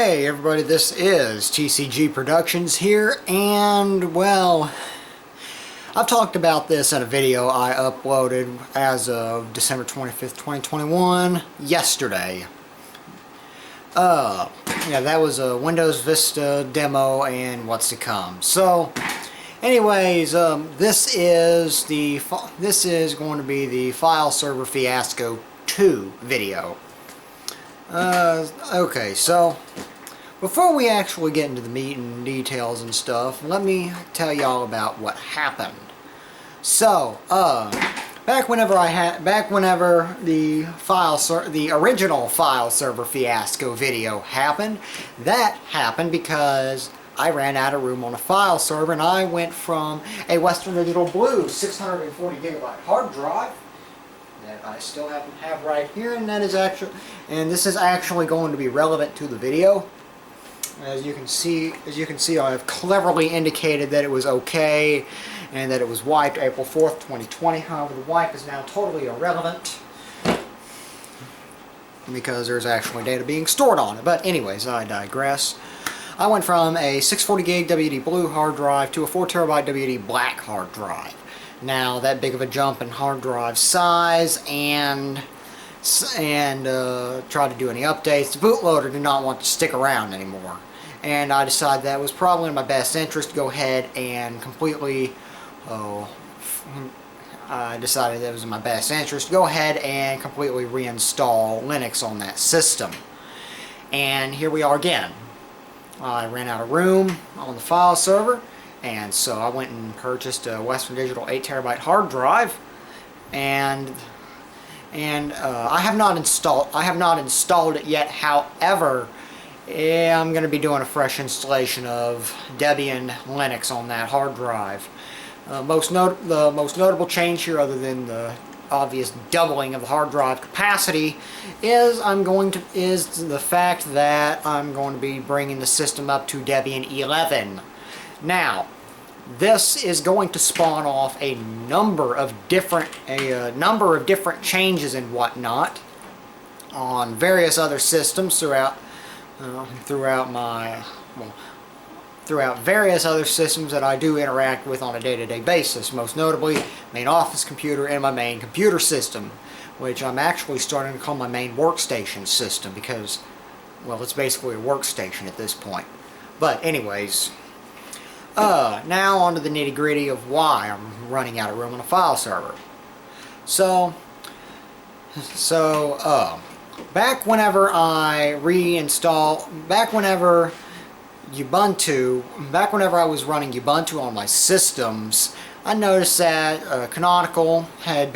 Hey everybody, this is TCG Productions here, and well, I've talked about this in a video I uploaded as of December 25th, 2021, yesterday. Yeah, that was a Windows Vista demo and what's to come. So, anyways, this is going to be the Fileserver Fiasco 2 video. Okay, so before we actually get into the meat and details and stuff, let me tell y'all about what happened. So, back whenever the original Fileserver Fiasco video happened, that happened because I ran out of room on a file server, and I went from a Western Digital Blue 640 gigabyte hard drive that I still happen to have right here, and this is actually going to be relevant to the video. As you can see, I have cleverly indicated that it was okay and that it was wiped April 4th, 2020. However, the wipe is now totally irrelevant because there's actually data being stored on it. But anyways, I digress. I went from a 640 gig WD Blue hard drive to a 4 terabyte WD Black hard drive. Now, that big of a jump in hard drive size and tried to do any updates. The bootloader did not want to stick around anymore, and I decided that it was probably in my best interest to go ahead and completely reinstall Linux on that system. And here we are again. I ran out of room on the file server, and so I went and purchased a Western Digital 8 terabyte hard drive, and I have not installed it yet. However, I'm going to be doing a fresh installation of Debian Linux on that hard drive. The most notable change here, other than the obvious doubling of the hard drive capacity, is the fact that I'm going to be bringing the system up to Debian 11. Now, this is going to spawn off a number of different changes and whatnot on various other systems throughout various other systems that I do interact with on a day-to-day basis. Most notably, main office computer and my main computer system, which I'm actually starting to call my main workstation system because, well, it's basically a workstation at this point. But anyways, now on to the nitty-gritty of why I'm running out of room on a file server. So back whenever I was running Ubuntu on my systems, I noticed that Canonical had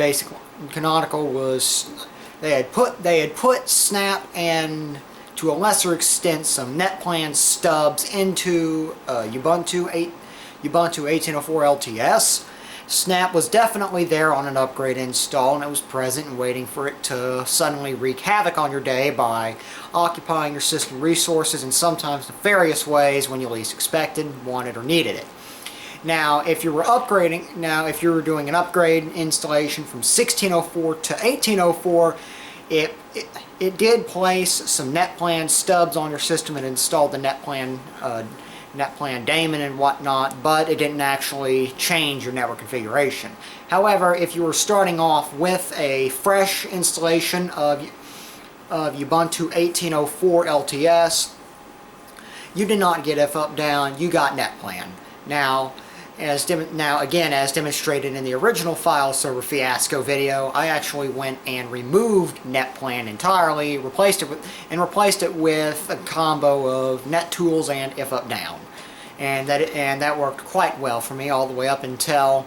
put Snap and, to a lesser extent, some NetPlan stubs into Ubuntu 1804 LTS. Snap was definitely there on an upgrade install, and it was present and waiting for it to suddenly wreak havoc on your day by occupying your system resources in sometimes nefarious ways when you least expected, wanted, or needed it. Now, if you were doing an upgrade installation from 1604 to 1804, it did place some NetPlan stubs on your system and installed the NetPlan daemon and whatnot, but it didn't actually change your network configuration. However, if you were starting off with a fresh installation of Ubuntu 1804 LTS, you did not get f-up-down, you got NetPlan. Now, as demonstrated in the original Fileserver Fiasco video, I actually went and removed NetPlan entirely, replaced it with a combo of NetTools and if-up-down, and that worked quite well for me all the way up until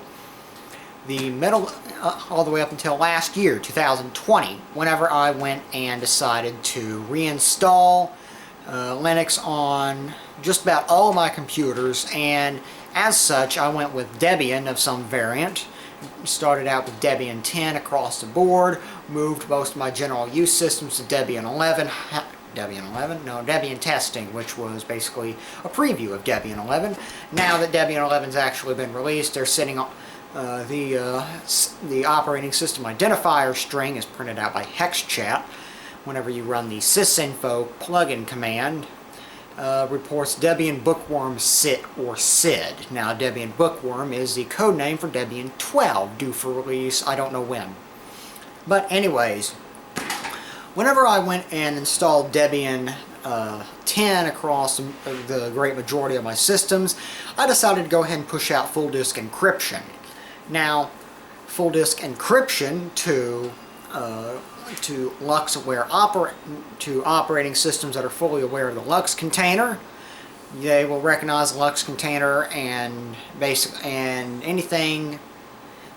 last year, 2020, whenever I went and decided to reinstall Linux on just about all of my computers, and as such, I went with Debian of some variant. Started out with Debian 10 across the board, moved most of my general use systems to Debian 11. Debian testing, which was basically a preview of Debian 11. Now that Debian 11's actually been released, they're sitting on the operating system identifier string is printed out by HexChat whenever you run the sysinfo plugin command, reports Debian Bookworm SIT or SID. Now Debian Bookworm is the code name for Debian 12, due for release I don't know when. But anyways, whenever I went and installed Debian 10 across the great majority of my systems, I decided to go ahead and push out full disk encryption. Now, full disk encryption to operating systems that are fully aware of the LUKS container, they will recognize the LUKS container and anything.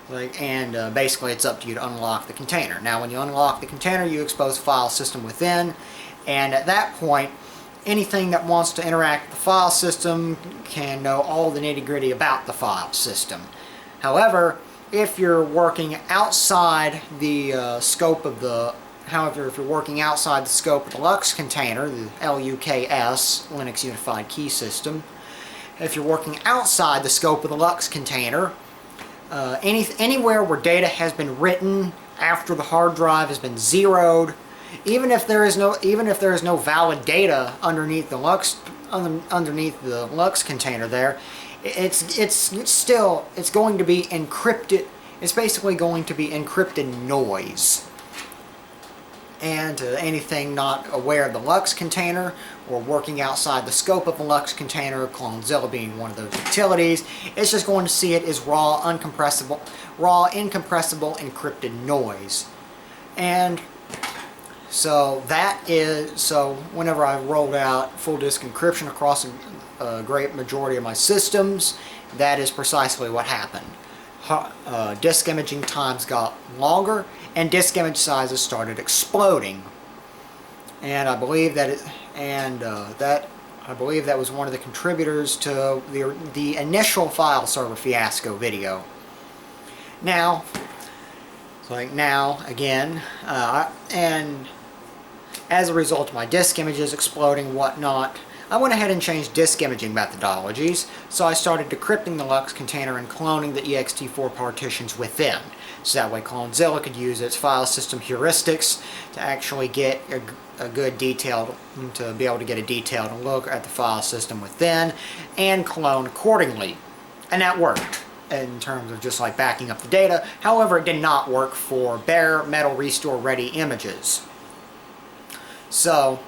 Basically it's up to you to unlock the container. Now when you unlock the container, you expose the file system within, and at that point anything that wants to interact with the file system can know all the nitty-gritty about the file system. However, if you're working outside the scope of the LUKS container, the LUKS, Linux Unified Key System, if you're working outside the scope of the LUKS container, anywhere where data has been written after the hard drive has been zeroed, even if there is no valid data underneath the LUKS container there, it's going to be encrypted. It's basically going to be encrypted noise. And anything not aware of the LUKS container or working outside the scope of the LUKS container, Clonezilla being one of those utilities, it's just going to see it as raw, incompressible encrypted noise. And so whenever I rolled out full disk encryption across a great majority of my systems, that is precisely what happened. Disk imaging times got longer, and disk image sizes started exploding. And I believe that that was one of the contributors to the initial Fileserver Fiasco video. Now, again, and as a result of my disk images exploding and whatnot, I went ahead and changed disk imaging methodologies, so I started decrypting the LUKS container and cloning the ext4 partitions within. So that way Clonezilla could use its file system heuristics to actually get a good detailed, to be able to get a detailed look at the file system within and clone accordingly. And that worked in terms of just like backing up the data. However, it did not work for bare metal restore ready images. So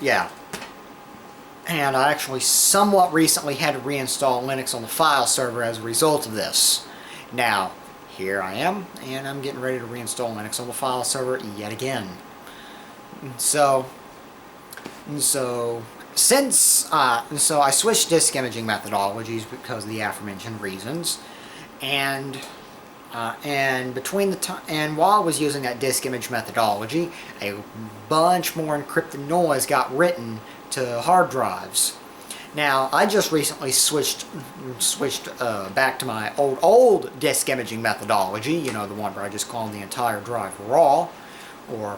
yeah. And I actually somewhat recently had to reinstall Linux on the file server as a result of this. Now, here I am, and I'm getting ready to reinstall Linux on the file server yet again. So I switched disk imaging methodologies because of the aforementioned reasons, and while I was using that disk image methodology, a bunch more encrypted noise got written to hard drives. Now, I just recently switched back to my old disk imaging methodology, you know, the one where I just clone the entire drive raw, or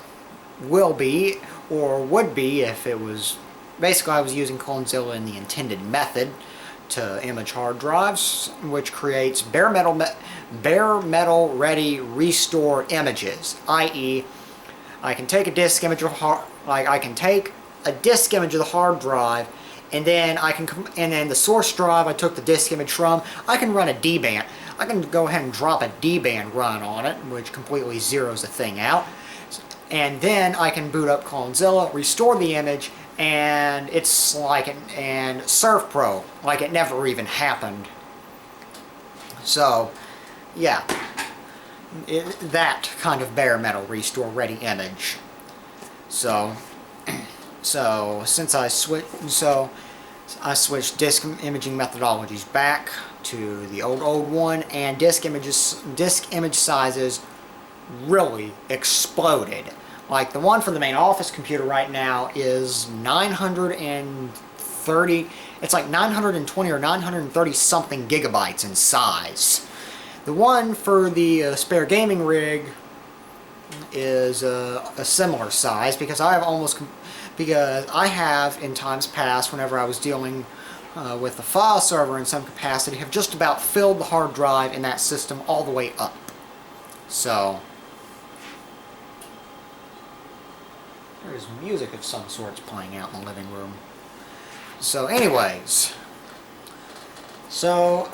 would be if it was. Basically, I was using Clonezilla in the intended method to image hard drives, which creates bare metal ready restore images, i.e., I can take a disk image of a disk image of the hard drive, and then the source drive I took the disk image from, I can run a dban. I can go ahead and drop a dban run on it, which completely zeroes the thing out, and then I can boot up Clonezilla, restore the image, and it's like and Surf Pro, like it never even happened. So, yeah, that kind of bare metal restore ready image. So since I switched disk imaging methodologies back to the old one, and disk image sizes really exploded. Like the one for the main office computer right now is 930. It's like 920 or 930 something gigabytes in size. The one for the spare gaming rig is a similar size, because I have in times past, whenever I was dealing with the file server in some capacity, have just about filled the hard drive in that system all the way up. So There's music of some sorts playing out in the living room. So anyways, so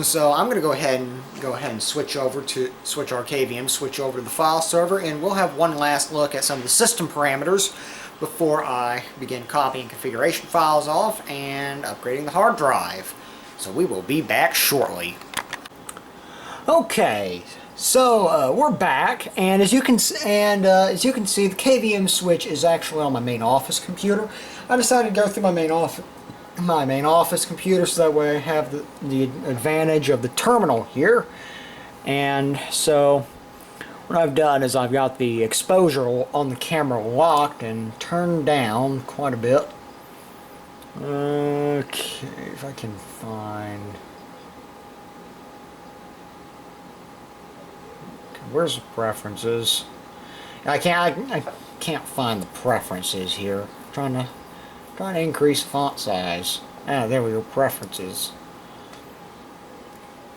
so I'm going to go ahead and switch our KVM, switch over to the file server, and we'll have one last look at some of the system parameters before I begin copying configuration files off and upgrading the hard drive. So we will be back shortly. Okay, so we're back, and as you can see, the KVM switch is actually on my main office computer. I decided to go through my main office computer so that way I have the advantage of the terminal here. And so what I've done is I've got the exposure on the camera locked and turned down quite a bit. Okay, if I can find... Where's the preferences? I can't find the preferences here. Trying to increase font size. Ah, there we go, preferences.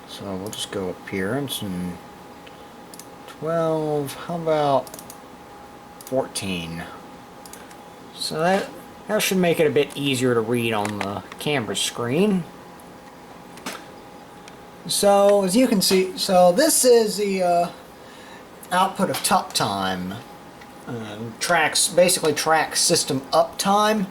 So we'll just go appearance and 12. How about 14? So that should make it a bit easier to read on the camera screen. So as you can see, so this is the output of uptime. Basically tracks system uptime,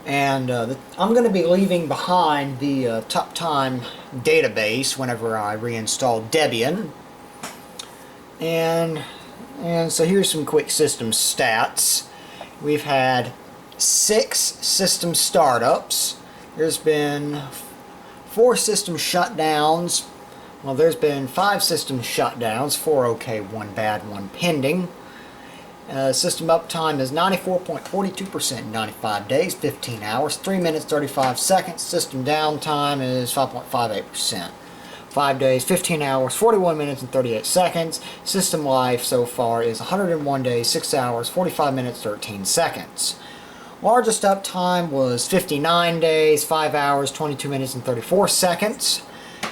and I'm going to be leaving behind the uptime database whenever I reinstall Debian. And so here's some quick system stats. We've had 6 system startups. There's been 4 system shutdowns. Well, there's been 5 system shutdowns, 4 okay, 1 bad, 1 pending. System uptime is 94.42%, 95 days, 15 hours, 3 minutes, 35 seconds. System downtime is 5.58%, 5 days, 15 hours, 41 minutes, and 38 seconds. System life so far is 101 days, 6 hours, 45 minutes, 13 seconds. Largest uptime was 59 days, 5 hours, 22 minutes, and 34 seconds.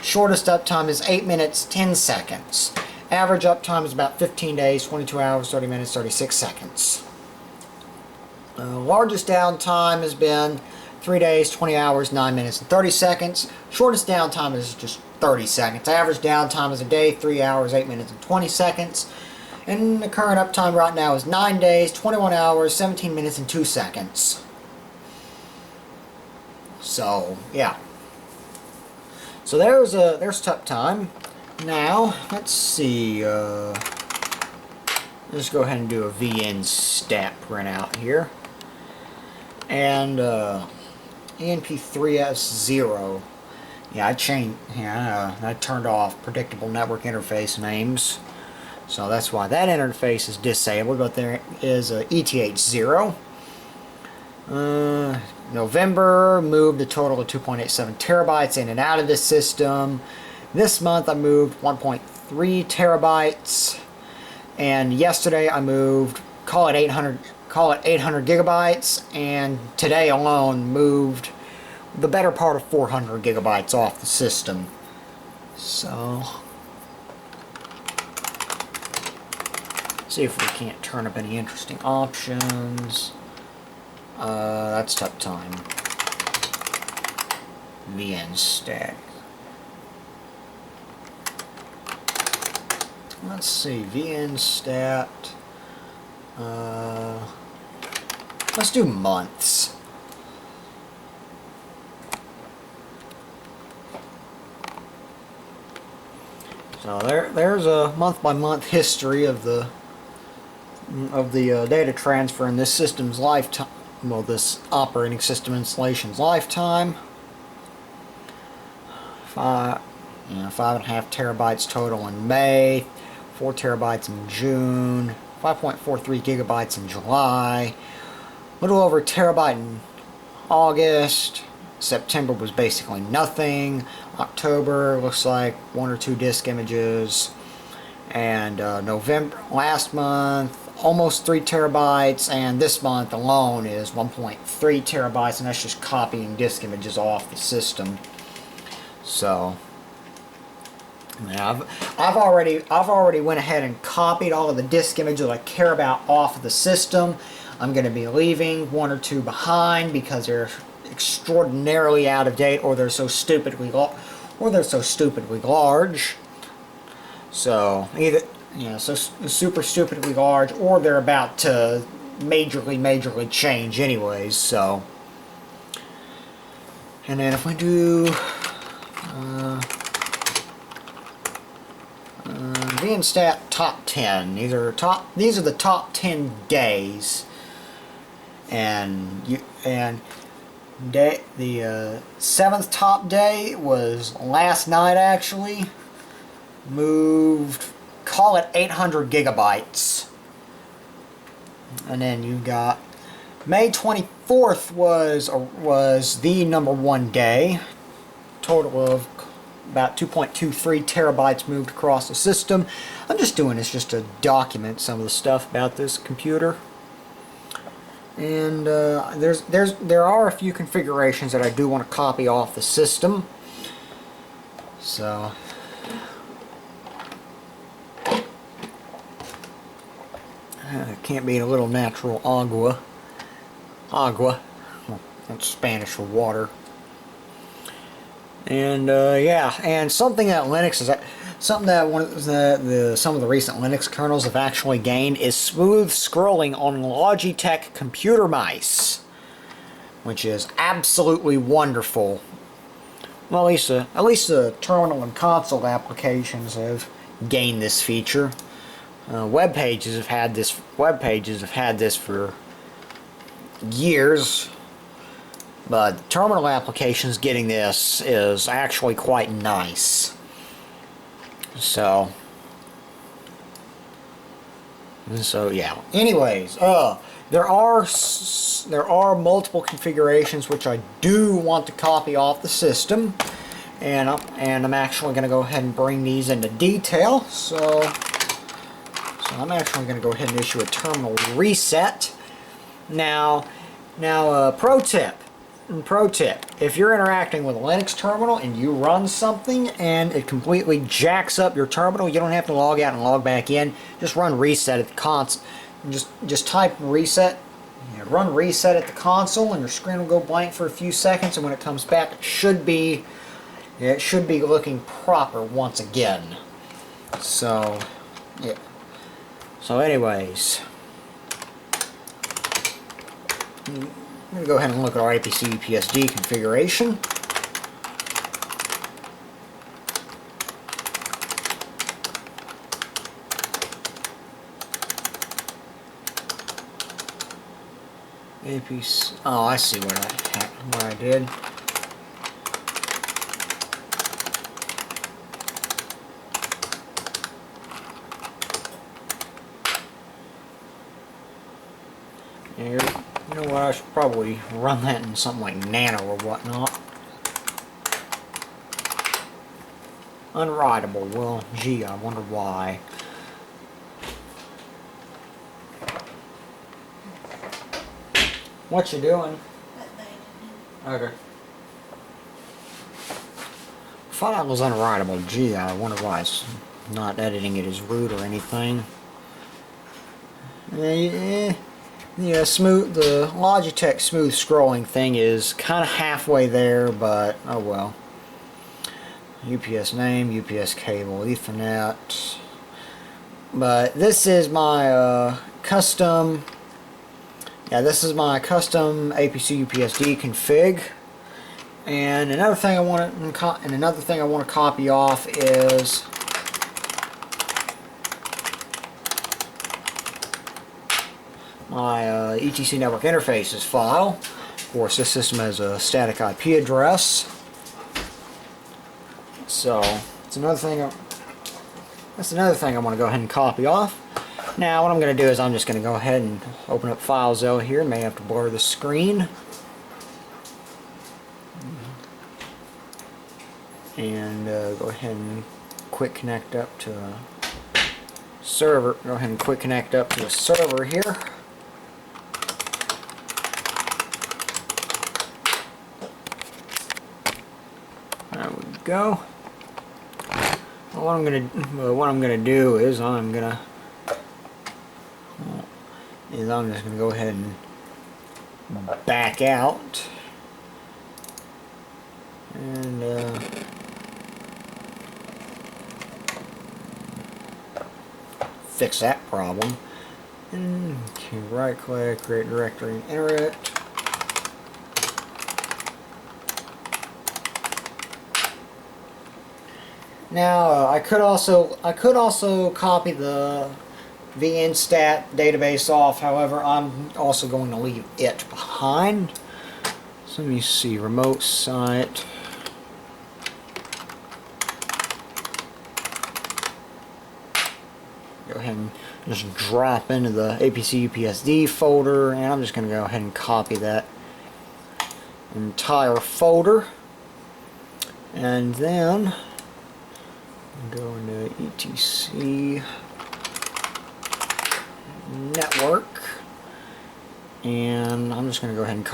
Shortest uptime is 8 minutes, 10 seconds. Average uptime is about 15 days, 22 hours, 30 minutes, 36 seconds. Largest downtime has been 3 days, 20 hours, 9 minutes, and 30 seconds. Shortest downtime is just 30 seconds. Average downtime is a day, 3 hours, 8 minutes, and 20 seconds. And the current uptime right now is 9 days, 21 hours, 17 minutes, and 2 seconds. So, yeah. So there's uptime. Now, let's see. Let's go ahead and do a VN stat printout here. And ENP3S0. Yeah, I turned off predictable network interface names. So that's why that interface is disabled, but there is a ETH0. November, moved a total of 2.87 terabytes in and out of this system. This month I moved 1.3 terabytes. And yesterday I moved, call it 800 gigabytes. And today alone moved the better part of 400 gigabytes off the system. So... see if we can't turn up any interesting options. That's uptime. VN stat. Let's see, VN stat. Let's do months. So there's a month-by-month history of the data transfer in this system's lifetime. Well, this operating system installation's lifetime. 5.5 terabytes total in May, 4 terabytes in June, 5.43 gigabytes in July, a little over a terabyte in August. September was basically nothing. October looks like 1 or 2 disk images, and November last month almost 3 terabytes, and this month alone is 1.3 terabytes, and that's just copying disk images off the system. So Now, I've already went ahead and copied all of the disk images I care about off of the system. I'm going to be leaving one or two behind because they're extraordinarily out of date, or they're so stupidly large. So either, you know, so super stupidly large, or they're about to majorly change anyways. So, and then if we do VNstat top 10. These are the top 10 days, and the 7th top day was last night actually. Moved, call it 800 gigabytes, and then you got May 24th was the #1 day. Total of about 2.23 terabytes moved across the system. I'm just doing this just to document some of the stuff about this computer. And there are a few configurations that I do want to copy off the system. So can't beat a little natural agua. Well, that's Spanish for water. And yeah, and something that Linux is some of the recent Linux kernels have actually gained is smooth scrolling on Logitech computer mice, which is absolutely wonderful. Well, at least the terminal and console applications have gained this feature. Web pages have had this for years. But terminal applications getting this is actually quite nice. So yeah. Anyways, there are multiple configurations which I do want to copy off the system, and I'm actually going to go ahead and bring these into detail. So I'm actually going to go ahead and issue a terminal reset. Now, pro tip, if you're interacting with a Linux terminal and you run something and it completely jacks up your terminal, you don't have to log out and log back in. Just run reset at the console. Just type reset. Run reset at the console, and your screen will go blank for a few seconds, and when it comes back, it should be looking proper once again. So, yeah. So anyways, I'm going to go ahead and look at our APC UPSD configuration. APC, oh, I see what I did. Here, you know what, I should probably run that in something like Nano or whatnot. Unwritable, well, gee, I wonder why. What you doing? Okay. File is unwritable, gee, I wonder why it's not editing it as root or anything. Yeah, the Logitech smooth scrolling thing is kind of halfway there, but oh well. UPS name, UPS cable, Ethernet. But this is my custom. Yeah, this is my custom APC UPSD config. And another thing I want to copy off is my etc network interfaces file. Of course, this system has a static IP address. So that's another thing I want to go ahead and copy off. Now what I'm going to do is I'm just going to go ahead and open up FileZilla here. May have to blur the screen. And go ahead and quick connect up to a server. Go ahead and quick connect up to a server here. There we go. what I'm gonna do is I'm just gonna go ahead and back out and fix that problem. And right click, create directory, and enter it. Now I could also copy the vnstat database off. However, I'm also going to leave it behind. So let me see, remote site. Go ahead and just drop into the APC UPSD folder, and I'm just going to go ahead and copy that entire folder, and then go into etc network, and I'm just going to go ahead and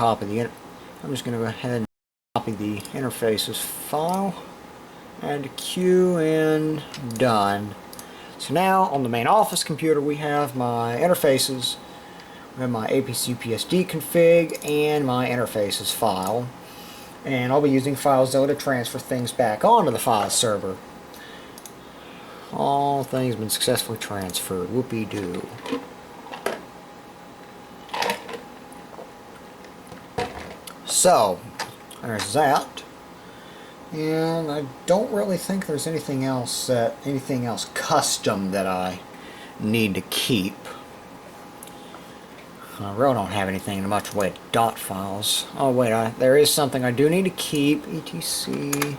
copy the interfaces file, add to queue, and done. So now on the main office computer we have my interfaces, we have my APC UPSD config, and my interfaces file, and I'll be using FileZilla to transfer things back onto the file server. All things been successfully transferred. Whoopee-doo. So, there's that. And I don't really think there's anything else custom that I need to keep. I really don't have anything in much way of dot files. Oh wait, there is something I do need to keep. etc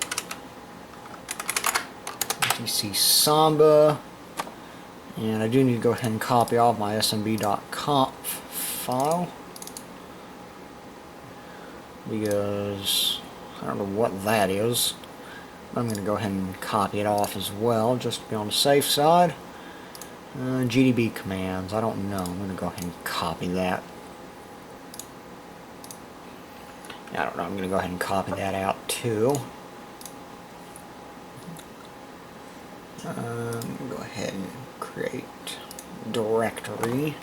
Samba, and I do need to go ahead and copy off my smb.conf file because I don't know what that is. I'm going to go ahead and copy it off as well just to be on the safe side. GDB commands, I don't know, I'm going to go ahead and copy that. I don't know, I'm going to go ahead and copy that out too. Go ahead and create directory.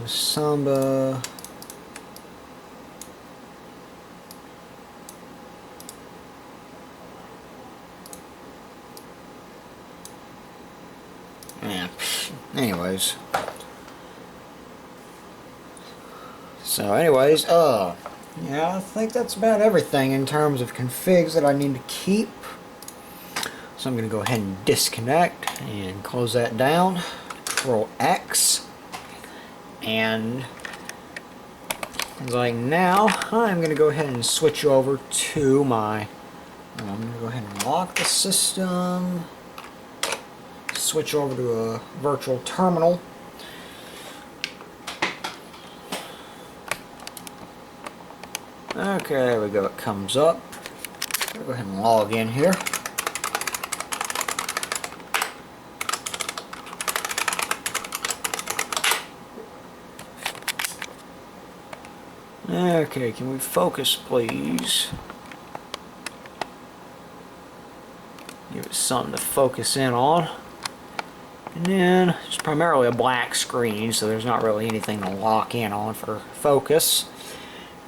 Samba. Yeah. Anyways. Yeah, I think that's about everything in terms of configs that I need to keep. So I'm going to go ahead and disconnect and close that down. Control X. And like now, I'm going to go ahead and switch over to my... I'm going to go ahead and lock the system. Switch over to a virtual terminal. Okay, there we go, it comes up. I'll go ahead and log in here. Okay, can we focus please? Give it something to focus in on. And then it's primarily a black screen, so there's not really anything to lock in on for focus.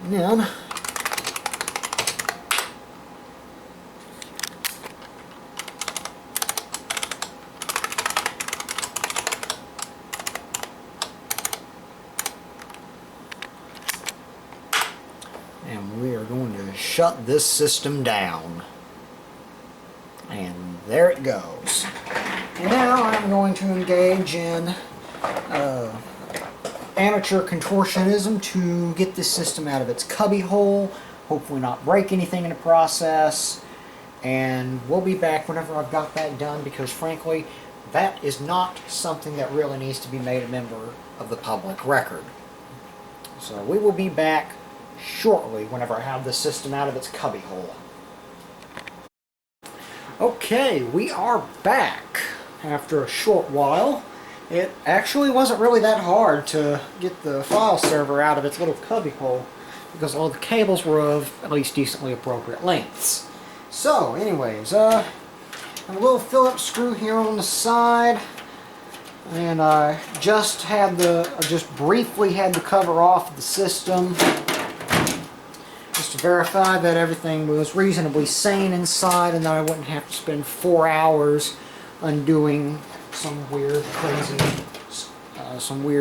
And then we are going to shut this system down. And there it goes. And now I'm going to engage in amateur contortionism to get this system out of its cubby hole, hopefully not break anything in the process, and we'll be back whenever I've got that done, because frankly that is not something that really needs to be made a member of the public record. So we will be back shortly whenever I have the system out of its cubby hole. Okay, we are back after a short while. It actually wasn't really that hard to get the file server out of its little cubby hole. because all the cables were of at least decently appropriate lengths. So anyways, a little Phillips screw here on the side, and I just briefly had the cover off the system just to verify that everything was reasonably sane inside and that I wouldn't have to spend 4 hours undoing some weird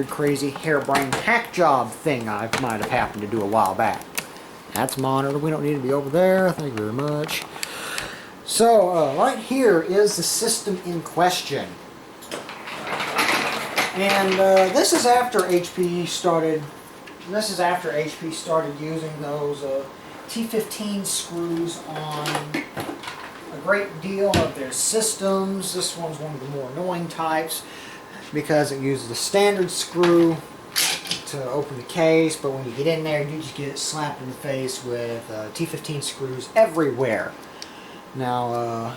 crazy harebrained hack job thing I might have happened to do a while back. That's monitor. We don't need to be over there. Thank you very much. So right here is the system in question, and this is after HP started. This is after HP started using those T15 screws on a great deal of their systems. This one's one of the more annoying types because it uses a standard screw to open the case, but when you get in there, you just get slapped in the face with T15 screws everywhere. Now,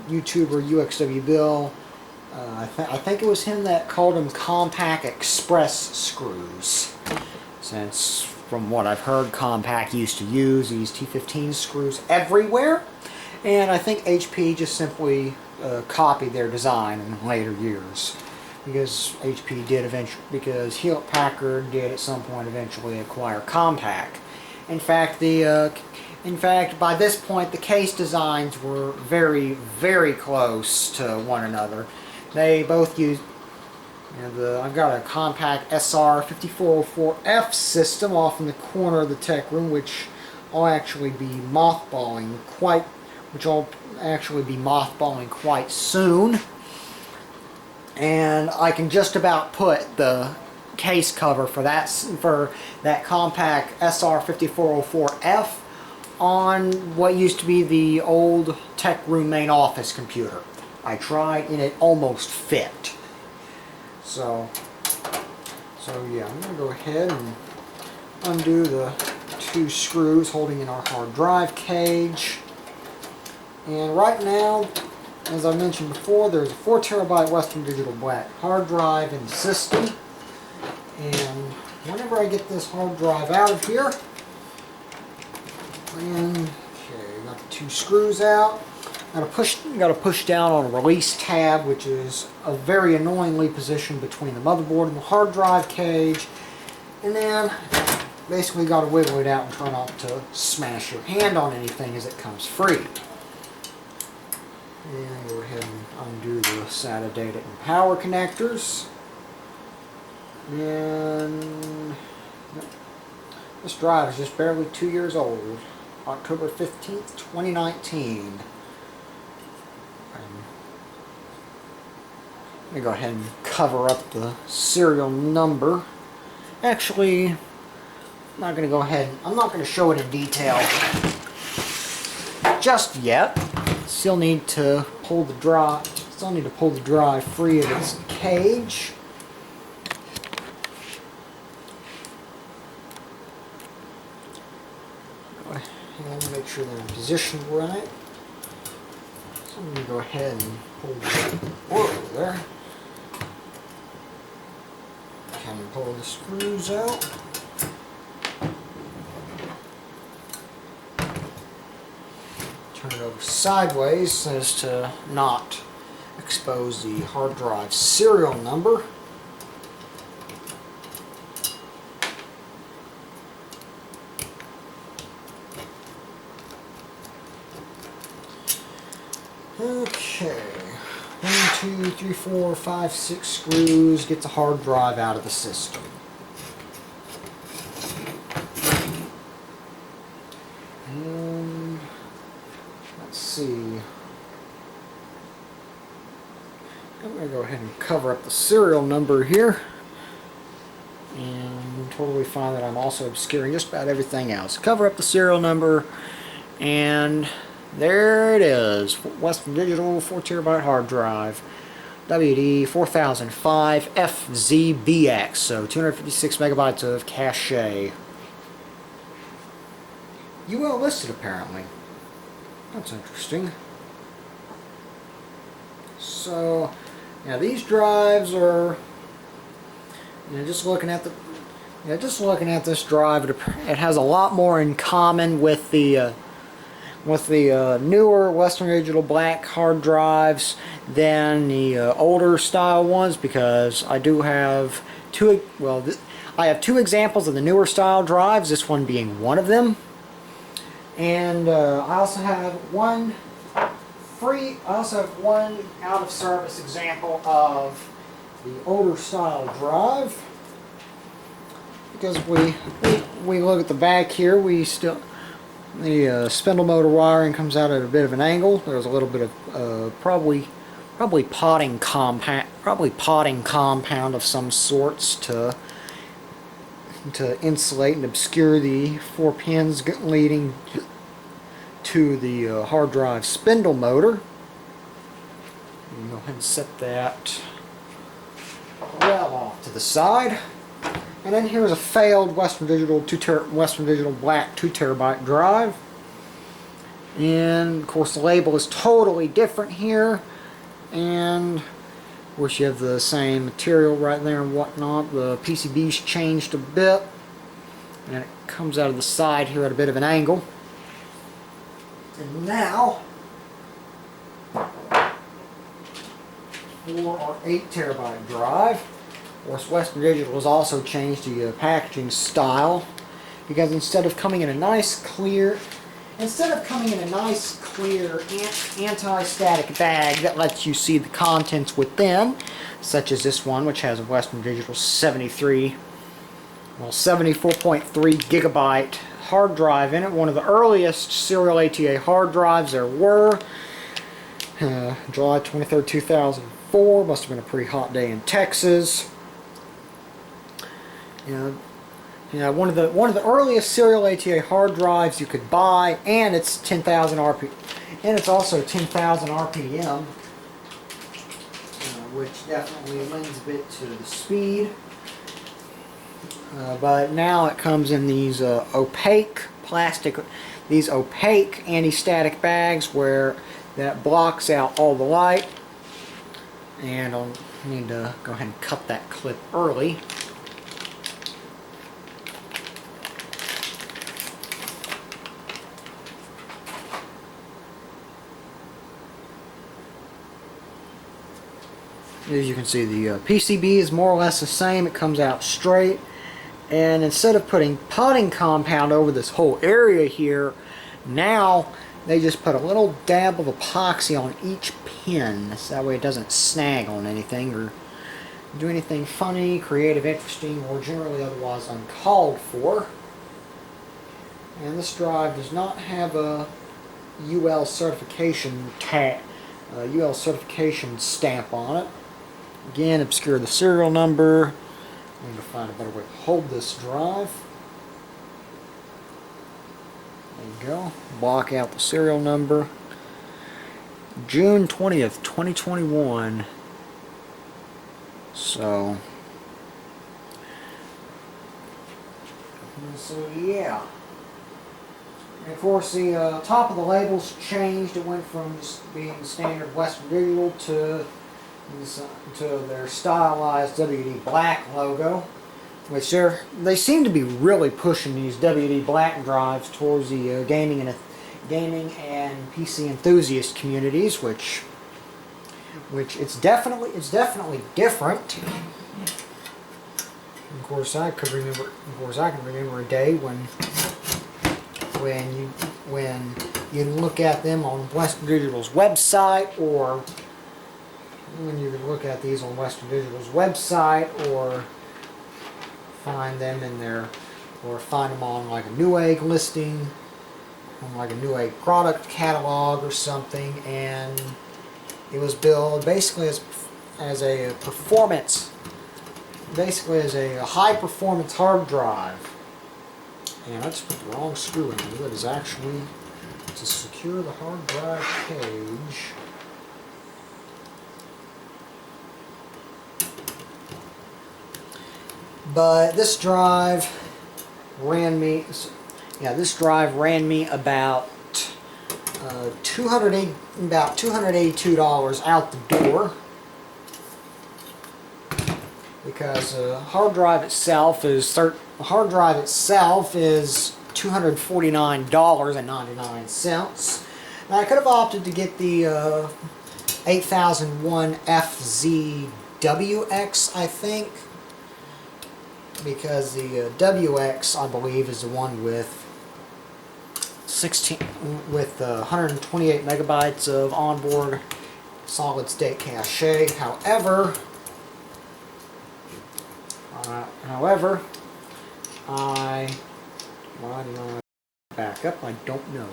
YouTuber UXW Bill, I think it was him that called them Compact Express screws, since from what I've heard, Compact used to use these T15 screws everywhere, and I think HP just simply copied their design in later years, because Hewlett Packard did at some point eventually acquire Compact. In fact, by this point, the case designs were very, very close to one another. They both use. I've got a Compact SR5404F system off in the corner of the tech room, which I'll actually be mothballing quite soon. And I can just about put the case cover for that Compact SR5404F on what used to be the old tech room main office computer. I tried and it almost fit. So yeah, I'm going to go ahead and undo the 2 screws holding in our hard drive cage. And right now, as I mentioned before, there's a 4 terabyte Western Digital black hard drive in the system. And whenever I get this hard drive out of here, got the 2 screws out. Got to push down on a release tab, which is very annoyingly positioned between the motherboard and the hard drive cage. And then basically got to wiggle it out and try not to smash your hand on anything as it comes free. And go ahead and undo the SATA data and power connectors. And this drive is just barely 2 years old. October 15th, 2019. Let me go ahead and cover up the serial number. Actually, I'm not going to show it in detail just yet. Still need to pull the drive free of its cage. And make sure they're in position right. So I'm going to go ahead and pull the board over there. Can pull the screws out. Turn it over sideways so as to not expose the hard drive serial number. Okay, 1, 2, 3, 4, 5, 6 screws, get the hard drive out of the system. And let's see. I'm going to go ahead and cover up the serial number here. And totally find that I'm also obscuring just about everything else. Cover up the serial number, and there it is. Western Digital 4 terabyte hard drive. WD 4005 FZBX. So 256 megabytes of cache. UL listed apparently. That's interesting. So, now these drives are, just looking at Yeah, just looking at this drive, it has a lot more in common with the newer Western Digital Black hard drives than the older style ones, because I do have I have two examples of the newer style drives, this one being one of them. And I also have one out of service example of the older style drive. Because we look at the back here, the spindle motor wiring comes out at a bit of an angle. There's a little bit of probably potting compound of some sorts to insulate and obscure the 4 pins leading to the hard drive spindle motor. Go ahead and set that well off to the side. And then here's a failed Western Digital Black 2 terabyte drive. And of course the label is totally different here. And of course you have the same material right there and whatnot. The PCB's changed a bit. And it comes out of the side here at a bit of an angle. And now for our 8 terabyte drive. Of course, Western Digital has also changed the packaging style, because instead of coming in a nice clear anti-static bag that lets you see the contents within, such as this one, which has a Western Digital 74.3 gigabyte hard drive in it, one of the earliest serial ATA hard drives there were. July 23rd, 2004, must have been a pretty hot day in Texas. One of the earliest serial ATA hard drives you could buy, and it's 10,000 RPM, and it's also 10,000 RPM, which definitely lends a bit to the speed. But now it comes in these opaque anti-static bags where that blocks out all the light. And I'll need to go ahead and cut that clip early. As you can see, the PCB is more or less the same. It comes out straight, and instead of putting potting compound over this whole area here, now they just put a little dab of epoxy on each pin, so that way it doesn't snag on anything or do anything funny, creative, interesting, or generally otherwise uncalled for. And this drive does not have a UL certification stamp on it. Again, obscure the serial number. I'm going to find a better way to hold this drive. There you go. Block out the serial number. June 20th, 2021. So yeah. And of course, the top of the label's changed. It went from just being standard Western Digital to their stylized WD Black logo, which they seem to be really pushing these WD Black drives towards the gaming and PC enthusiast communities, which it's definitely different. Of course, I can remember a day when you look at them on Western Digital's website, or when you look at these on Western Digital's website, or find them on like a Newegg listing, on like a Newegg product catalog or something, and it was billed basically as a performance, basically as a high performance hard drive. And I just put the wrong screw in here. That is actually to secure the hard drive cage. But this drive ran me about $282 out the door, because the hard drive itself is $249.99. Now I could have opted to get the 8001 FZWX, I think, because the WX, I believe, is the one with 128 megabytes of onboard solid state cache. However, why did I back up? I don't know.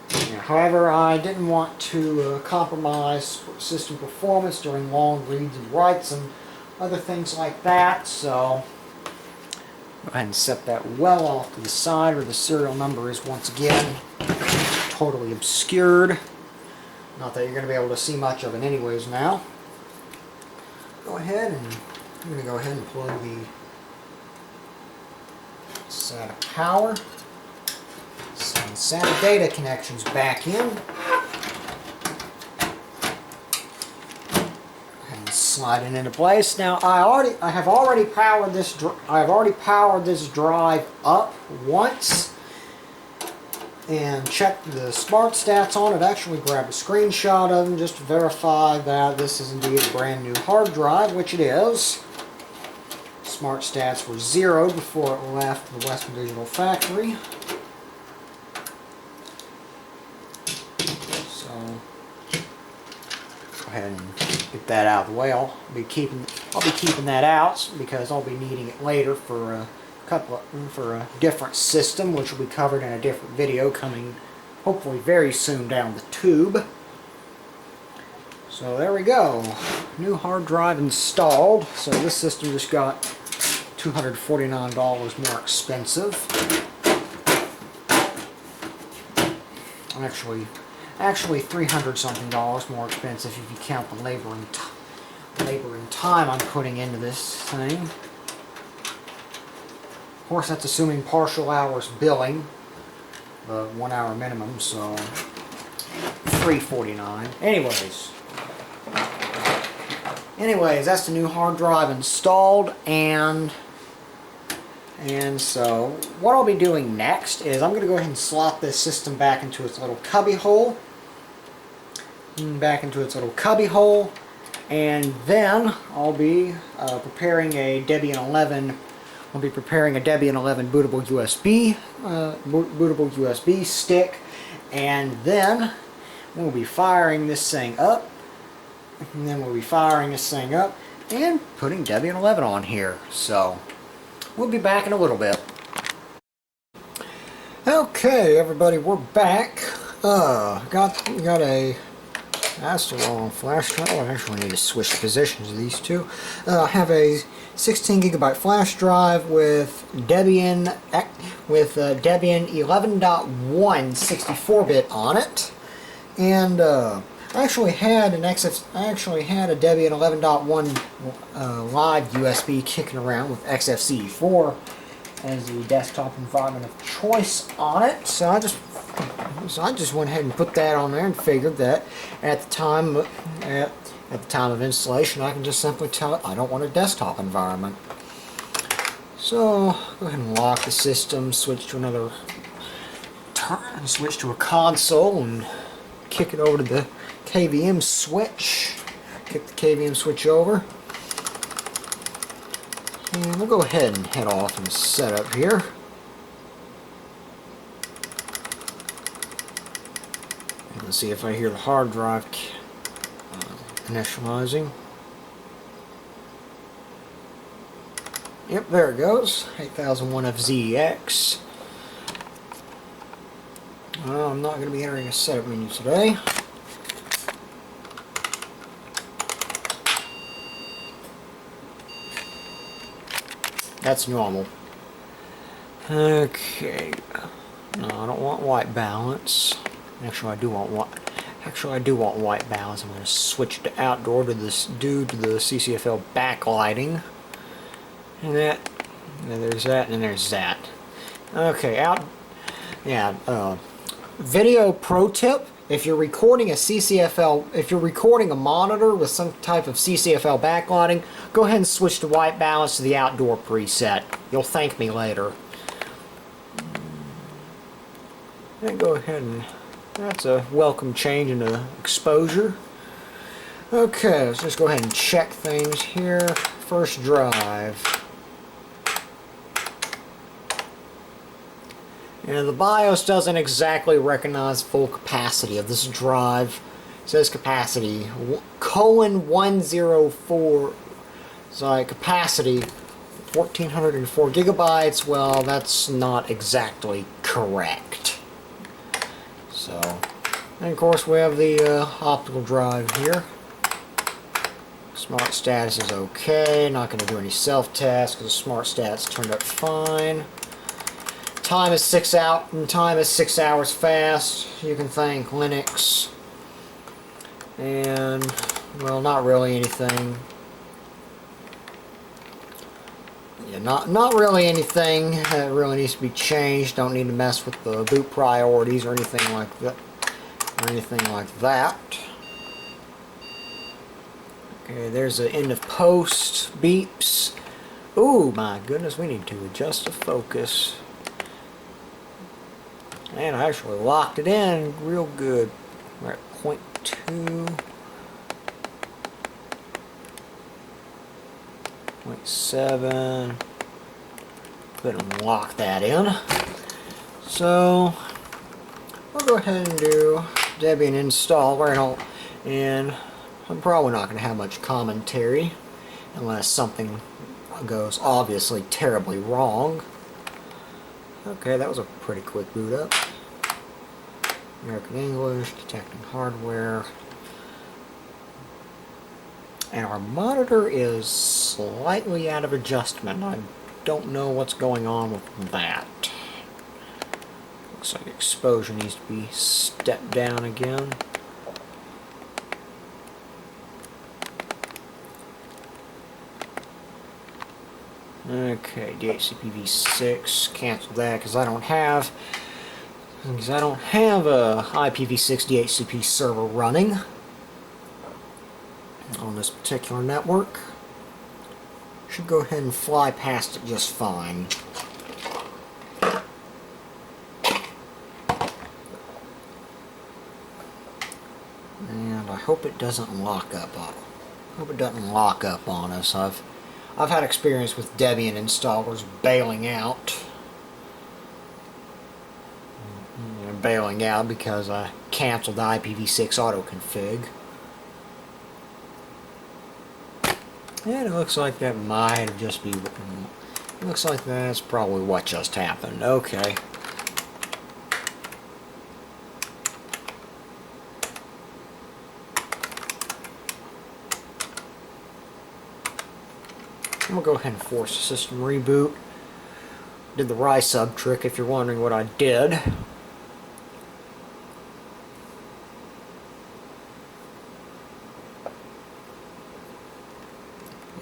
Yeah, however, I didn't want to compromise system performance during long reads and writes and other things like that, so go ahead and set that well off to the side where the serial number is once again totally obscured. Not that you're going to be able to see much of it anyways now. Go ahead and I'm going to go ahead and plug the SATA power. Send SATA data connections back in. And slide it into place. Now I have already powered this drive up once and checked the smart stats on it. Actually grabbed a screenshot of them just to verify that this is indeed a brand new hard drive, which it is. Smart stats were zeroed before it left the Western Digital factory. So go ahead and get that out of the way. I'll be keeping that out because I'll be needing it later for a different system, which will be covered in a different video coming hopefully very soon down the tube. So there we go. New hard drive installed. So this system just got $249 more expensive. Actually $300 something more expensive if you count the labor and time I'm putting into this thing. Of course, that's assuming partial hours billing, the 1 hour minimum, so $349. Anyways, that's the new hard drive installed, and so what I'll be doing next is I'm going to go ahead and slot this system back into its little cubby hole. And then I'll be preparing a Debian 11. I'll be preparing a Debian 11 bootable USB stick, and then we'll be firing this thing up. And putting Debian 11 on here. So we'll be back in a little bit. Okay, everybody, we're back. Got a. That's the wrong flash drive. I actually need to switch the positions of these two. I have a 16 gigabyte flash drive with Debian 11.1 64-bit on it, and I actually had a Debian 11.1 live USB kicking around with XFCE4 as the desktop environment of choice on it. So I just went ahead and put that on there and figured that at the time of installation I can just simply tell it I don't want a desktop environment. So go ahead and lock the system, switch to a console and kick it over to the KVM switch. Kick the KVM switch over. And we'll go ahead and head off and set up here. And let's see if I hear the hard drive initializing. Yep, there it goes. 8001 FZX. Well, I'm not going to be entering a setup menu today. That's normal. Okay. No, I don't want white balance. Actually, I do want white balance. I'm going to switch to outdoor to this due to the CCFL backlighting. And there's that, and there's that. Okay, video pro tip. if you're recording a CCFL, if you're recording a monitor with some type of CCFL backlighting, go ahead and switch the white balance to the outdoor preset. You'll thank me later. And go ahead and, that's a welcome change in the exposure. Okay, let's just go ahead and check things here. First drive. And the BIOS doesn't exactly recognize full capacity of this drive. It says capacity :104. It's like capacity 1404 gigabytes. Well, that's not exactly correct. So, and of course we have the optical drive here. Smart status is okay. Not going to do any self-tests because the smart stats turned out fine. Time is 6 out, and time is 6 hours fast. You can thank Linux. And, well, not really anything. Yeah, not really anything that really needs to be changed. Don't need to mess with the boot priorities or anything like that. Okay, there's the end of post beeps. Ooh, my goodness, we need to adjust the focus. And I actually locked it in real good. We're at 0.2, 0.7. Couldn't lock that in. So we'll go ahead and do Debian installer, and I'm probably not going to have much commentary unless something goes obviously terribly wrong. Okay, that was a pretty quick boot up. American English, detecting hardware. And our monitor is slightly out of adjustment. I don't know what's going on with that. Looks like exposure needs to be stepped down again. Okay, DHCPv6, cancel that because I don't have a IPv6 DHCP server running on this particular network. Should go ahead and fly past it just fine. And I hope it doesn't lock up on us. I've had experience with Debian installers bailing out. Bailing out because I canceled the IPv6 autoconfig. And it looks like that might have just been... It looks like that's probably what just happened. Okay. I'm going to go ahead and force the system reboot. Did the RISUB trick if you're wondering what I did.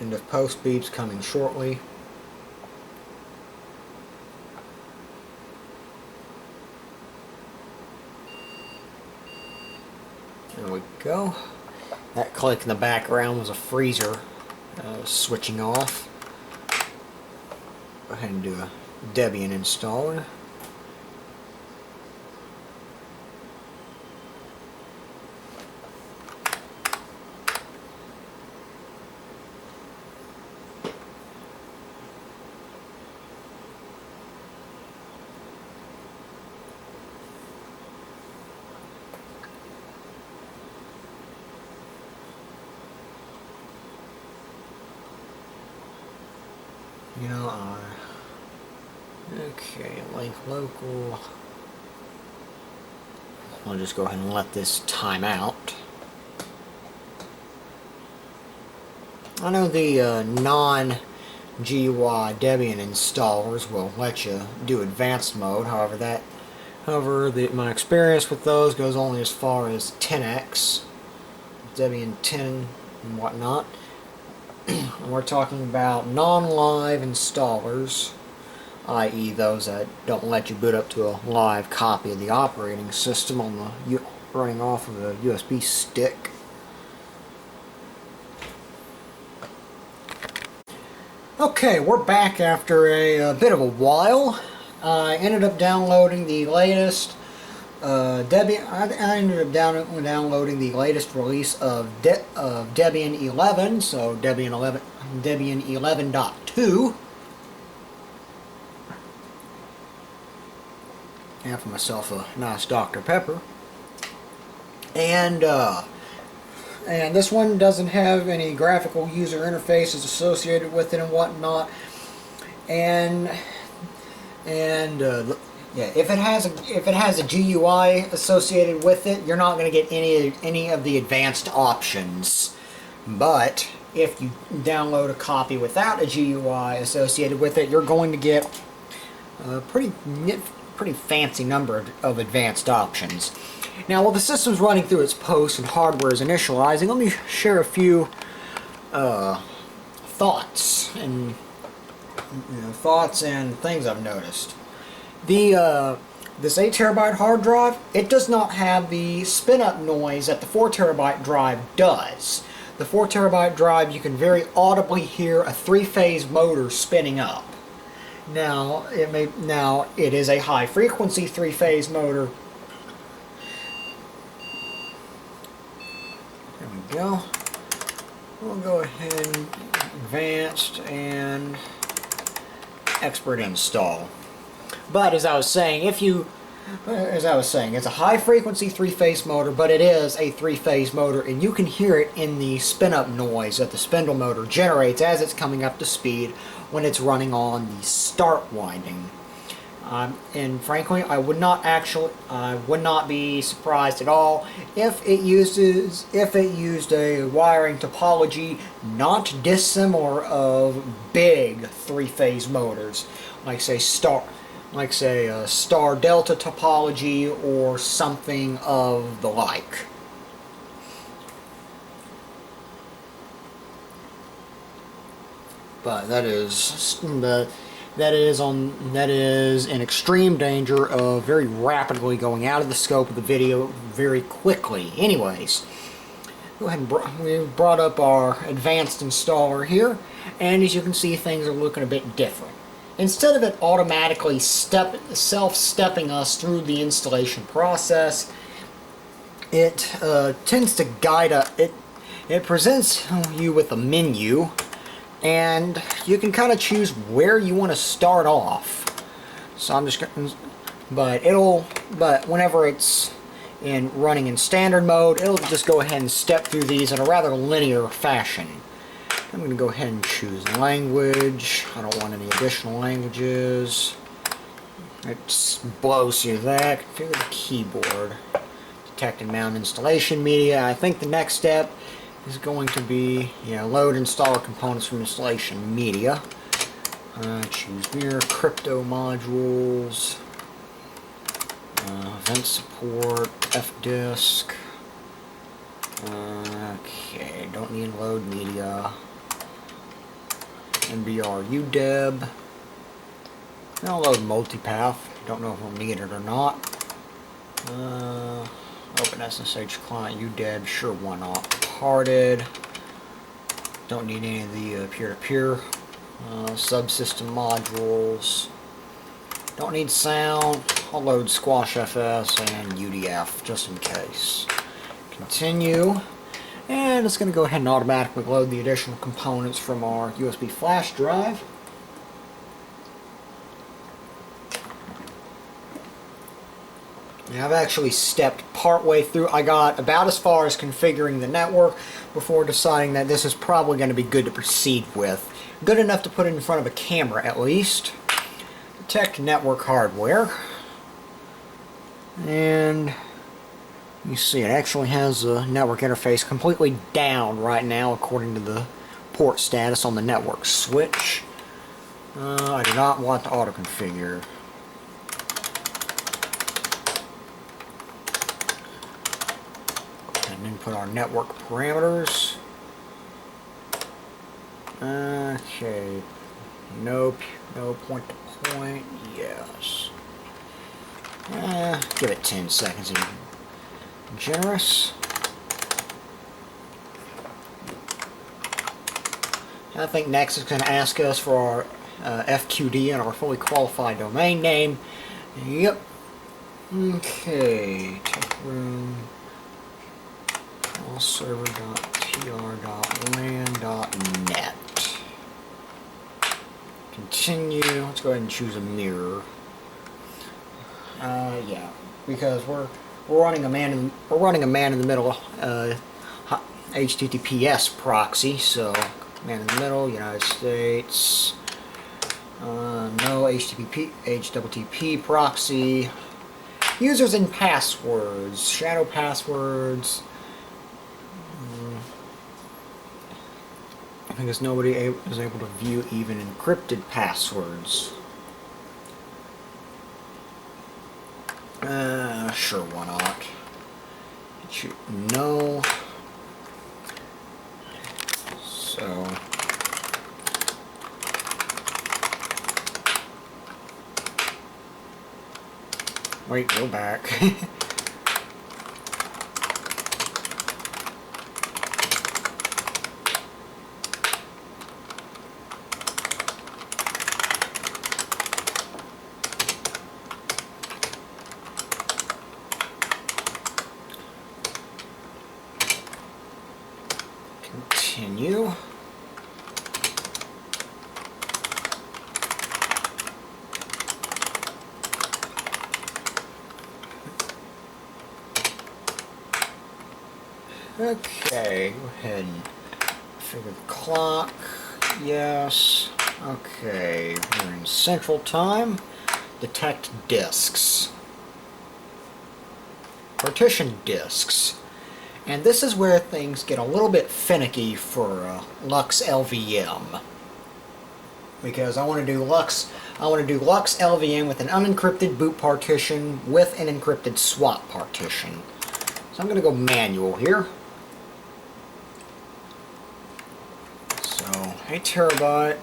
End of post beeps coming shortly. There we go. That click in the background was a freezer switching off. Go ahead and do a Debian installer. Okay, link local. I'll just go ahead and let this time out. I know the non-GUI Debian installers will let you do advanced mode. However, my experience with those goes only as far as 10x, Debian 10 and whatnot. And we're talking about non-live installers, i.e. those that don't let you boot up to a live copy of the operating system on running off of a USB stick. Okay, we're back after a bit of a while. I ended up downloading the latest I ended up downloading the latest release of Debian 11, so Debian 11.2. And for myself a nice Dr. Pepper. And this one doesn't have any graphical user interfaces associated with it and whatnot. And yeah, if it has a GUI associated with it, you're not going to get any of the advanced options. But if you download a copy without a GUI associated with it, you're going to get a pretty fancy number of advanced options. Now, while the system's running through its post and hardware is initializing, let me share a few thoughts and things I've noticed. This 8 terabyte hard drive, it does not have the spin up noise that the 4 terabyte drive does. The 4 terabyte drive, you can very audibly hear a 3-phase motor spinning up. Now it is a high frequency 3-phase motor. There we go. We'll go ahead and advanced and expert install. But as I was saying, it's a high frequency 3-phase motor, but it is a 3-phase motor, and you can hear it in the spin up noise that the spindle motor generates as it's coming up to speed when it's running on the start winding. And frankly, I would not be surprised at all if it used a wiring topology not dissimilar of big 3-phase motors, like say star delta topology or something of the like. But that is in extreme danger of very rapidly going out of the scope of the video very quickly. Anyways, go ahead and we brought up our advanced installer here, and as you can see, things are looking a bit different. Instead of it automatically self-stepping us through the installation process, it tends to guide us. It presents you with a menu, and you can kind of choose where you want to start off. So I'm just going, but whenever it's running in standard mode, it'll just go ahead and step through these in a rather linear fashion. I'm going to go ahead and choose language. I don't want any additional languages. It blows through that. Configure the keyboard. Detect and mount installation media. I think the next step is going to be load installer components from installation media. Choose mirror, crypto modules, event support, fdisk. Okay, don't need load media. NBR UDEB. I'll load multipath. Don't know if we'll need it or not. Open SSH client UDEB. Sure, why not? Parted. Don't need any of the peer-to-peer subsystem modules. Don't need sound. I'll load Squash FS and UDF just in case. Continue. And it's going to go ahead and automatically load the additional components from our USB flash drive. Now I've actually stepped partway through. I got about as far as configuring the network before deciding that this is probably going to be good to proceed with. Good enough to put it in front of a camera at least. Detect network hardware. And you see it actually has a network interface completely down right now according to the port status on the network switch. I do not want to auto configure. And input our network parameters. Okay. Nope. No point to point. Yes. Give it 10 seconds. generous. I think next it's going to ask us for our FQD and our fully qualified domain name. Yep. Okay. Techroom. Fileserver.tr.lan.net. Continue. Let's go ahead and choose a mirror. Yeah, because we're running a man in the middle HTTPS proxy. So man in the middle, United States. No HTTP proxy. Users and passwords. Shadow passwords. I guess nobody is able to view even encrypted passwords. Sure, why not? No. So. Wait, go back. Continue. Okay, go ahead and figure the clock. Yes. Okay, we're in Central Time. Detect disks. Partition disks. And this is where things get a little bit finicky for Lux LVM. Because I want to do Lux LVM with an unencrypted boot partition with an encrypted swap partition. So I'm going to go manual here. So 8 terabyte.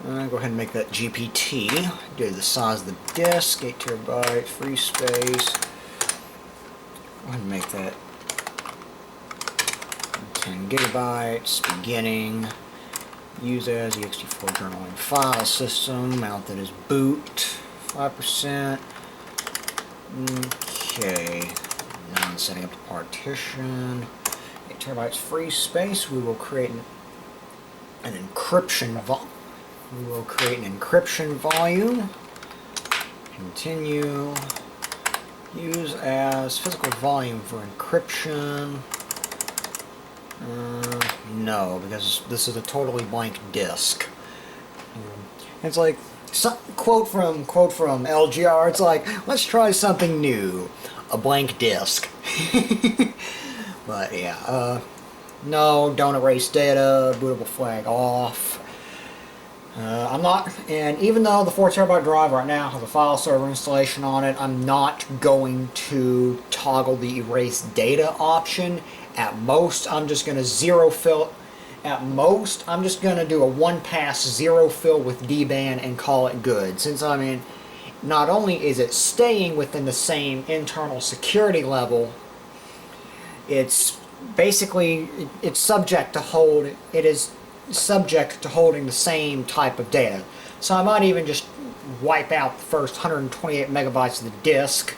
Go ahead and make that GPT. Do the size of the disk, 8 terabyte, free space. Go ahead and make that 10 gigabytes, beginning. Use as ext4 journaling file system. Mount that as boot, 5%. Okay. Now I'm setting up the partition. 8 terabytes free space. We will create an encryption volume. Continue. Use as physical volume for encryption. No, because this is a totally blank disk. It's like quote from LGR. It's like, let's try something new. A blank disk. But yeah, no, don't erase data. Bootable flag off. I'm not, and even though the 4 terabyte drive right now has a file server installation on it, I'm not going to toggle the erase data option. At most, I'm just going to zero fill. At most, I'm just going to do a one-pass zero fill with DBAN and call it good. Since, I mean, not only is it staying within the same internal security level, it's basically, it's subject to hold, it is subject to holding the same type of data. So I might even just wipe out the first 128 megabytes of the disk,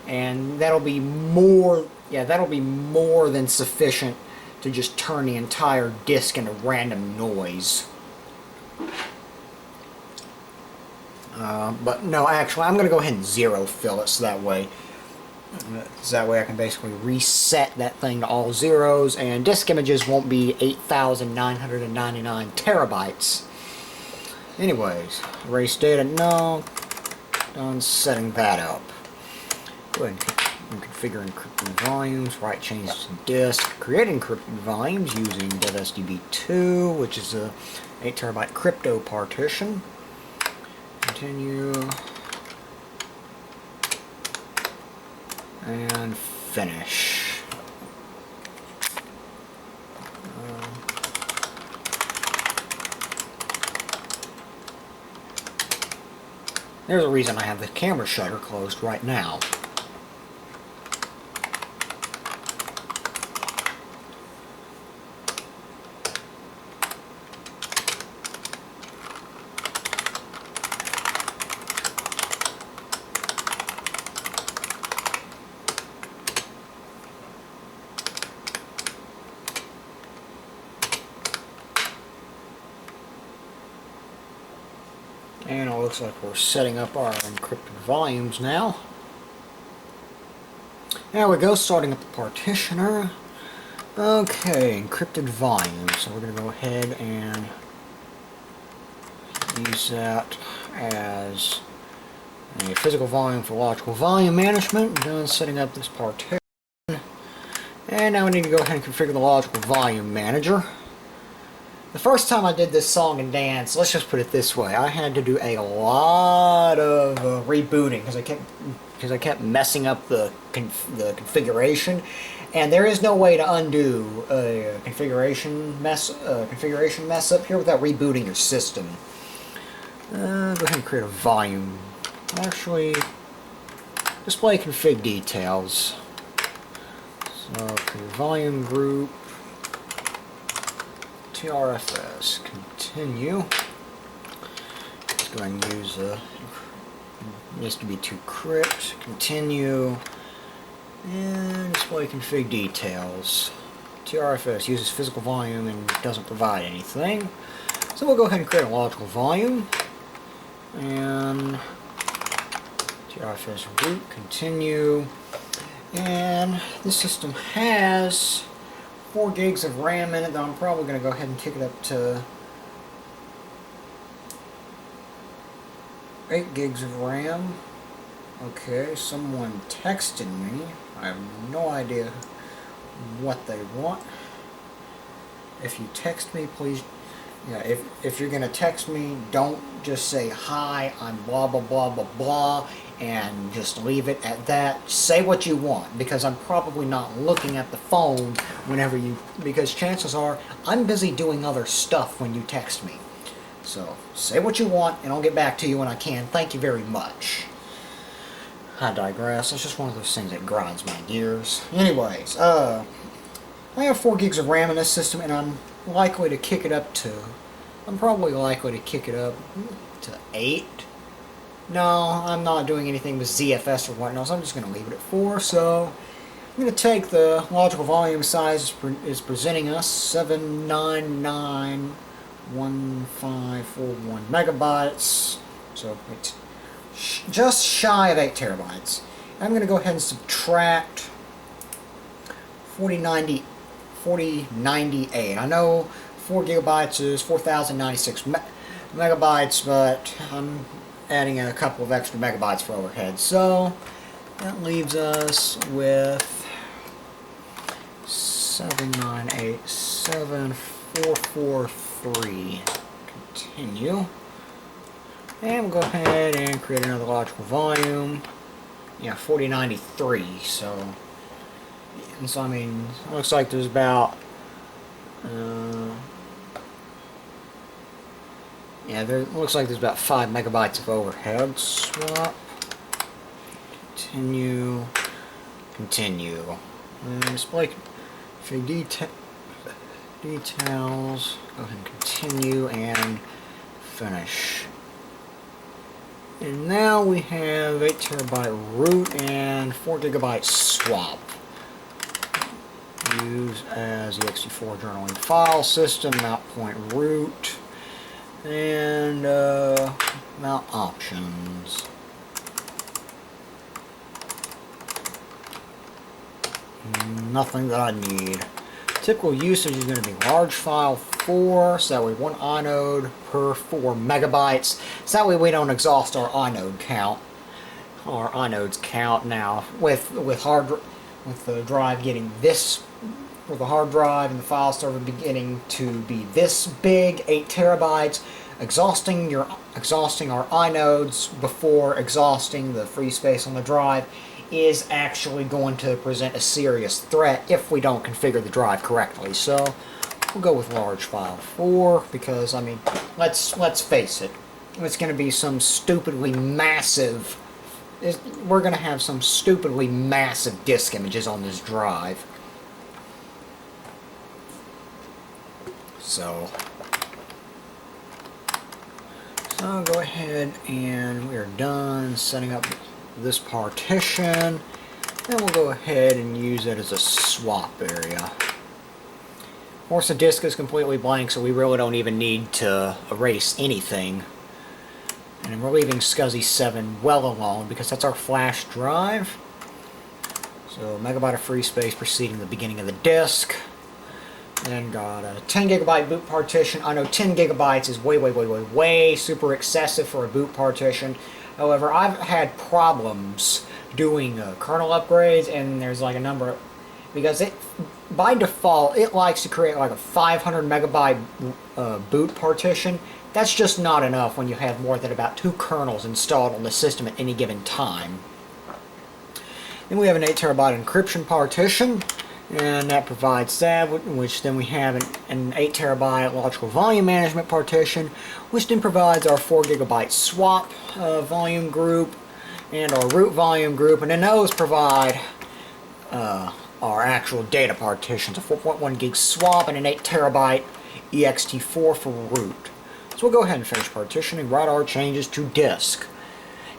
and that'll be more, yeah, that'll be more than sufficient to just turn the entire disk into random noise. But no, actually, I'm going to go ahead and zero fill it so that way I can basically reset that thing to all zeros, and disk images won't be 8,999 terabytes. Anyways, erase data, no. Done setting that up. Go ahead and configure encrypted volumes, write changes to disk, create encrypted volumes using DevSDB2, which is a 8 terabyte crypto partition. Continue. And finish. There's a reason I have the camera shutter closed right now. And it looks like we're setting up our encrypted volumes now. There we go, starting up the partitioner. Okay, encrypted volumes. So we're going to go ahead and use that as a physical volume for logical volume management. Done setting up this partition. And now we need to go ahead and configure the logical volume manager. The first time I did this song and dance, let's just put it this way, I had to do a lot of rebooting because I kept messing up the configuration, and there is no way to undo a configuration mess up here without rebooting your system. Go ahead and create a volume. Actually, display config details. So create volume group. TRFS, continue. Let's go ahead and use needs to be to crypt, continue, and display config details. TRFS uses physical volume and doesn't provide anything. So we'll go ahead and create a logical volume, and TRFS root, continue, and this system has 4 gigs of RAM in it, though I'm probably going to go ahead and kick it up to 8 gigs of RAM. Okay, someone texted me. I have no idea what they want. If you text me, please, if you're going to text me, don't just say, hi, I'm blah, blah, blah, blah, blah, and just leave it at that. Say what you want, because I'm probably not looking at the phone because chances are I'm busy doing other stuff when you text me. So say what you want and I'll get back to you when I can. Thank you very much. I digress. It's just one of those things that grinds my gears. Anyways, I have 4 gigs of RAM in this system, and I'm probably likely to kick it up to 8. No, I'm not doing anything with ZFS or whatnot, so I'm just going to leave it at 4. So I'm going to take the logical volume size is presenting us 7991541 megabytes. So it's just shy of 8 terabytes. I'm going to go ahead and subtract 4098. I know 4 gigabytes is 4096 megabytes, but I'm adding a couple of extra megabytes for overhead. So that leaves us with 7987443. Continue. And we'll go ahead and create another logical volume. Yeah, 4093. So I mean, it looks like there's about looks like there's about 5 megabytes of overhead. Swap. Continue. And display config details. Go ahead and continue and finish. And now we have 8 terabyte root and 4 gigabyte swap. Use as the ext4 journaling file system, mount point root, and mount options. Nothing that I need. Typical usage is going to be large file 4, so that way 1 inode per 4 megabytes. So that way we don't exhaust our inode count. Our inodes count now with the drive getting this, with the hard drive and the file server beginning to be this big, 8 terabytes. Exhausting our inodes before exhausting the free space on the drive is actually going to present a serious threat if we don't configure the drive correctly. So we'll go with large file 4 because, I mean, let's face it, it's going to be some stupidly massive. We're going to have some stupidly massive disk images on this drive. So go ahead and we are done setting up this partition, and we'll go ahead and use it as a swap area. Of course, the disk is completely blank, so we really don't even need to erase anything. And we're leaving SCSI 7 well alone because that's our flash drive. So megabyte of free space preceding the beginning of the disk. And got a 10 gigabyte boot partition. I know 10 gigabytes is way super excessive for a boot partition. However, I've had problems doing kernel upgrades, and there's like a number of, because it by default it likes to create like a 500 megabyte boot partition. That's just not enough when you have more than about 2 kernels installed on the system at any given time. Then we have an 8 terabyte encryption partition, and that provides that, which then we have an 8 terabyte logical volume management partition, which then provides our 4 gigabyte swap volume group and our root volume group, and then those provide our actual data partitions, a 4.1 gig swap and an 8 terabyte ext4 for root. So we'll go ahead and finish partitioning, write our changes to disk.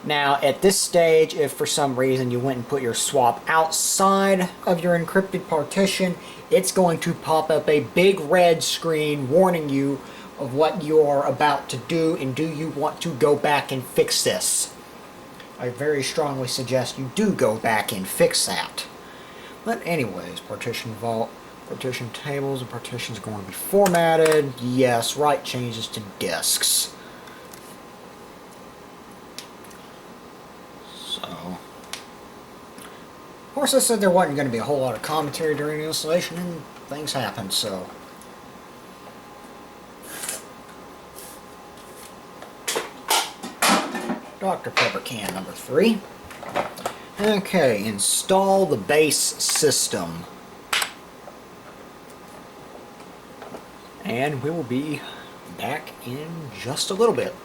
Now at this stage, if for some reason you went and put your swap outside of your encrypted partition, it's going to pop up a big red screen warning you of what you're about to do, and do you want to go back and fix this. I very strongly suggest you do go back and fix that. But anyways, partition vault, partition tables, and partitions are going to be formatted. Yes, write changes to disks. So, of course I said there wasn't going to be a whole lot of commentary during the installation, and things happened, so. Dr. Pepper can number 3. Okay, install the base system. And we will be back in just a little bit.